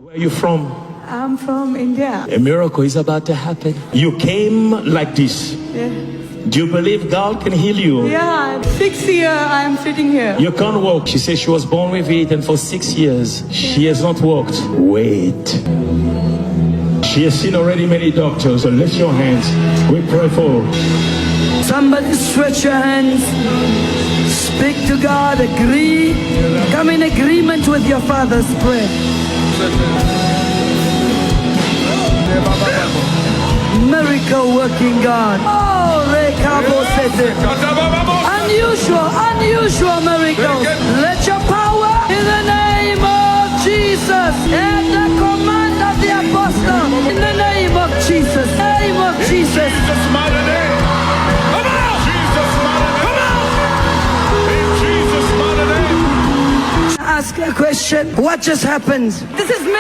Where are you from? I'm from India. A miracle is about to happen. You came like this. Yeah. Do you believe God can heal you? Yeah, 6 years I'm sitting here. You can't walk. She says she was born with it, and for 6 years she has not walked. Wait. She has seen already many doctors. So lift your hands. We pray for. Somebody stretch your hands. Speak to God. Agree. Come in agreement with your Father's prayer. Miracle working God. Oh, Rekabo Sete. Unusual miracles. Let your power in the name of Jesus. And the command of the apostle. In the name of Jesus. Name of Jesus. Jesus' mighty name. Come on! Jesus' mighty name. Come on! In Jesus' mighty name. Ask a question. What just happened? This is me.